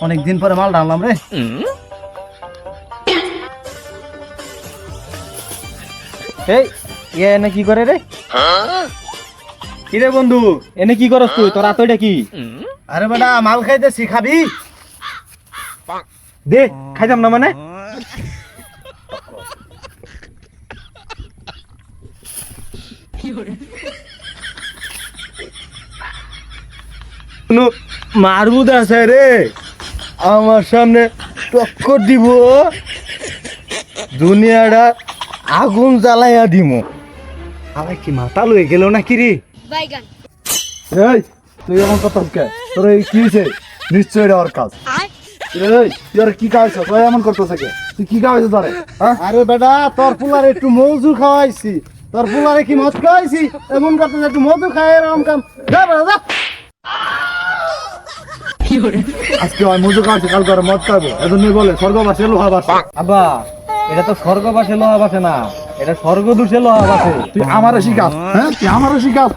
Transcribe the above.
অনেকদিন পরে মাল ডাললাম রে। এই এনে কি করে রে? কি রে বন্ধু, এনে কি করস তুই? তোর আতইটা কি? আরে বেটা মাল খাইতেছি, খাবি? দে, খাইতাম না মানে? মারবুদ আছে রে আমার সামনে, টক্কর দিব, দুনিয়াটা আগুন জ্বালাইয়া দিমু। আরে কি মাথা লয়ে গেল নাকি রে? বাইগান এই তুই এমন কথা কে? তোর এই কি হইছে? নিশ্চয় এটা ওর কাজ। এই তুই আর কি খাইছ? তুই এমন করতেছ কে? তুই কি খাইছ তোরে? হ্যাঁ? আরে বেটা তোর পুলারে একটু মৌজু খাওয়াইছি, তোর পুলারে কি মদ খাওয়াইছি? এমন করতেছ একটু মধু খায় এরকম কাম। যা বেটা যা। আজকে ওই মধু খাওয়াইছি, কাল করে মদ খাবো, এজন্যই বলে স্বর্গবাসে লোহা বাসে। আব্বা এটা তো স্বর্গবাসে লোহা বাসে না, এটা স্বর্গদূষে লোহা বাসে। তুই আমারও শিখাস? হ্যাঁ তুই আমারও শিখাস?